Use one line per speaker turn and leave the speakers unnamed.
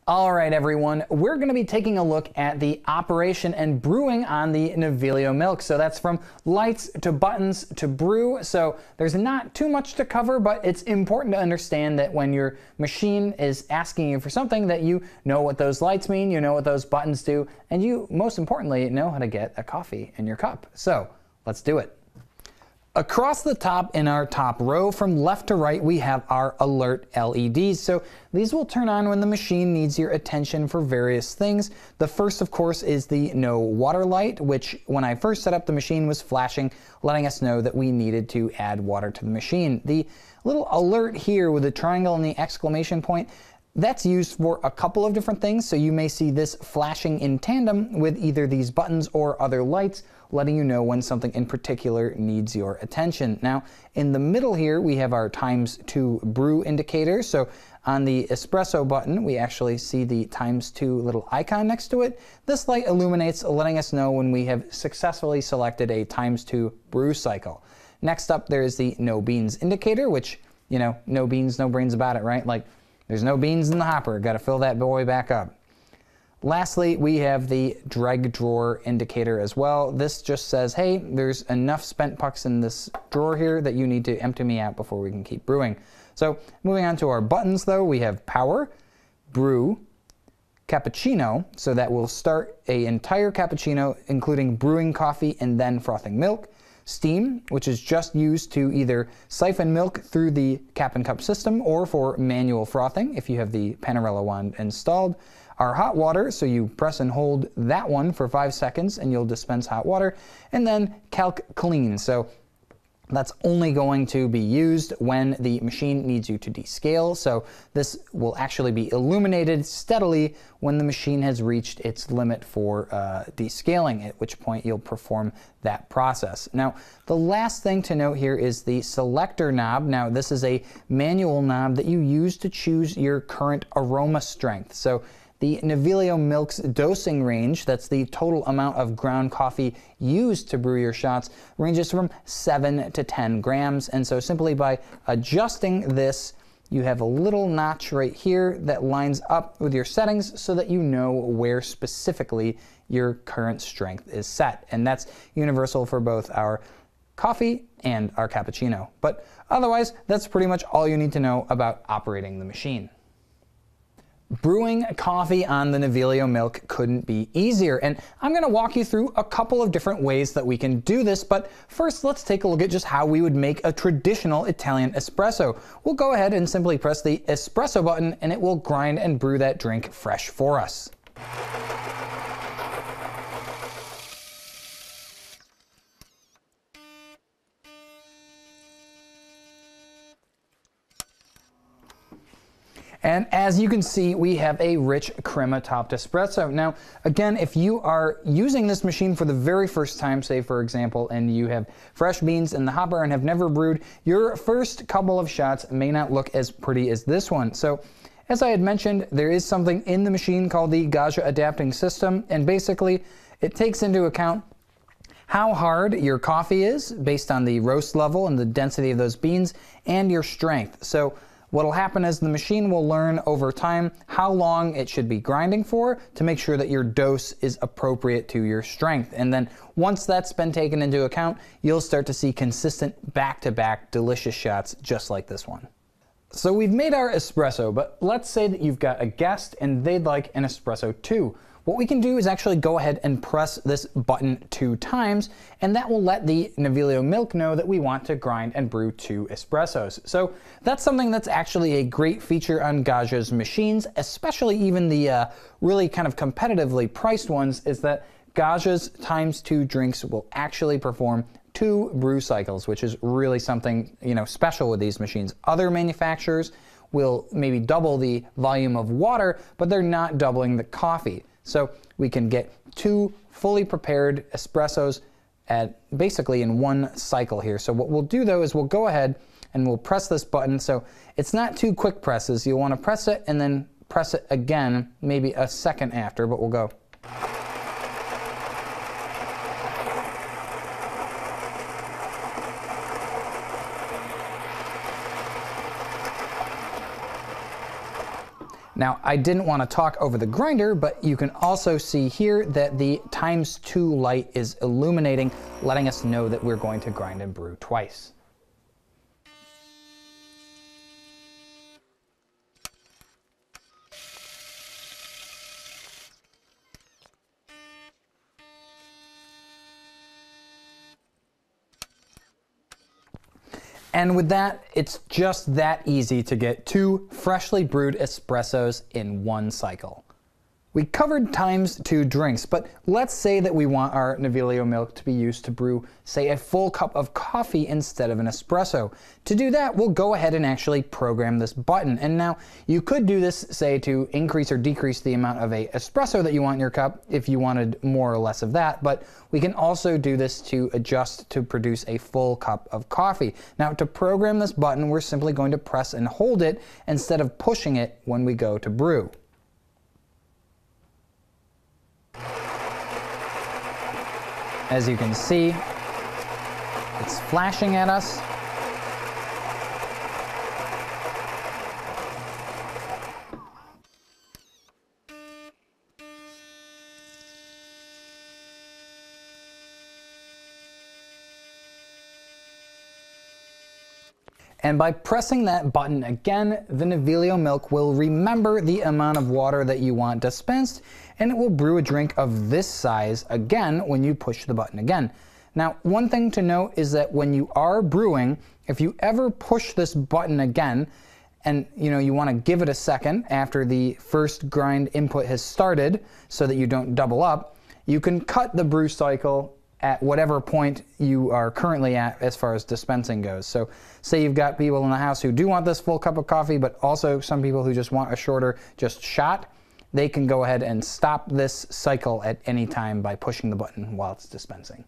All right, everyone, we're going to be taking a look at the operation and brewing on the Naviglio Milk. So that's from lights to buttons to brew. So there's not too much to cover, but it's important to understand that when your machine is asking you for something, that you know what those lights mean, you know what those buttons do, and you, most importantly, know how to get a coffee in your cup. So let's do it. Across the top in our top row from left to right, we have our alert LEDs. So these will turn on when the machine needs your attention for various things. The first, of course, is the no water light, which when I first set up the machine was flashing, letting us know that we needed to add water to the machine. The little alert here with the triangle and the exclamation point, that's used for a couple of different things. So you may see this flashing in tandem with either these buttons or other lights, letting you know when something in particular needs your attention. Now, in the middle here, we have our ×2 brew indicator. So on the espresso button, we actually see the ×2 little icon next to it. This light illuminates, letting us know when we have successfully selected a ×2 brew cycle. Next up, there is the no beans indicator, which, you know, no beans, no brains about it, right? Like, there's no beans in the hopper. Got to fill that boy back up. Lastly, we have the dreg drawer indicator as well. This just says, hey, there's enough spent pucks in this drawer here that you need to empty me out before we can keep brewing. So moving on to our buttons though, we have power, brew, cappuccino, so that will start an entire cappuccino, including brewing coffee and then frothing milk. Steam, which is just used to either siphon milk through the cap and cup system or for manual frothing if you have the Panarello wand installed. Our hot water, so you press and hold that one for 5 seconds and you'll dispense hot water. And then calc clean, so that's only going to be used when the machine needs you to descale. So this will actually be illuminated steadily when the machine has reached its limit for descaling, at which point you'll perform that process. Now, the last thing to note here is the selector knob. Now, this is a manual knob that you use to choose your current aroma strength. So the Naviglio Milk's dosing range, that's the total amount of ground coffee used to brew your shots, ranges from 7 to 10 grams. And so simply by adjusting this, you have a little notch right here that lines up with your settings so that you know where specifically your current strength is set. And that's universal for both our coffee and our cappuccino. But otherwise, that's pretty much all you need to know about operating the machine. Brewing coffee on the Naviglio Milk couldn't be easier, and I'm going to walk you through a couple of different ways that we can do this, but first let's take a look at just how we would make a traditional Italian espresso. We'll go ahead and simply press the espresso button and it will grind and brew that drink fresh for us. And as you can see, we have a rich crema-topped espresso. Now, again, if you are using this machine for the very first time, say for example, and you have fresh beans in the hopper and have never brewed, your first couple of shots may not look as pretty as this one. So, as I had mentioned, there is something in the machine called the Gaggia adapting system, and basically it takes into account how hard your coffee is based on the roast level and the density of those beans and your strength. So what'll happen is the machine will learn over time how long it should be grinding for to make sure that your dose is appropriate to your strength. And then once that's been taken into account, you'll start to see consistent back-to-back delicious shots just like this one. So we've made our espresso, but let's say that you've got a guest and they'd like an espresso too. What we can do is actually go ahead and press this button 2 times, and that will let the Naviglio Milk know that we want to grind and brew 2 espressos. So that's something that's actually a great feature on Gaggia's machines, especially even the really kind of competitively priced ones, is that Gaggia's ×2 drinks will actually perform 2 brew cycles, which is really something, you know, special with these machines. Other manufacturers will maybe double the volume of water, but they're not doubling the coffee. So we can get 2 fully prepared espressos at basically in 1 cycle here. So what we'll do though is we'll go ahead and we'll press this button. So it's not 2 quick presses. You'll want to press it and then press it again, maybe a second after, but we'll go. Now, I didn't want to talk over the grinder, but you can also see here that the ×2 light is illuminating, letting us know that we're going to grind and brew twice. And with that, it's just that easy to get 2 freshly brewed espressos in one cycle. We covered ×2 drinks, but let's say that we want our Naviglio milk to be used to brew, say, a full cup of coffee instead of an espresso. To do that, we'll go ahead and actually program this button. And now, you could do this, say, to increase or decrease the amount of a espresso that you want in your cup if you wanted more or less of that, but we can also do this to adjust to produce a full cup of coffee. Now, to program this button, we're simply going to press and hold it instead of pushing it when we go to brew. As you can see, it's flashing at us. And by pressing that button again, the Naviglio milk will remember the amount of water that you want dispensed, and it will brew a drink of this size again when you push the button again. Now, one thing to note is that when you are brewing, if you ever push this button again, and you want to give it a second after the first grind input has started so that you don't double up, you can cut the brew cycle at whatever point you are currently at as far as dispensing goes. So say you've got people in the house who do want this full cup of coffee, but also some people who just want a shorter just shot, they can go ahead and stop this cycle at any time by pushing the button while it's dispensing.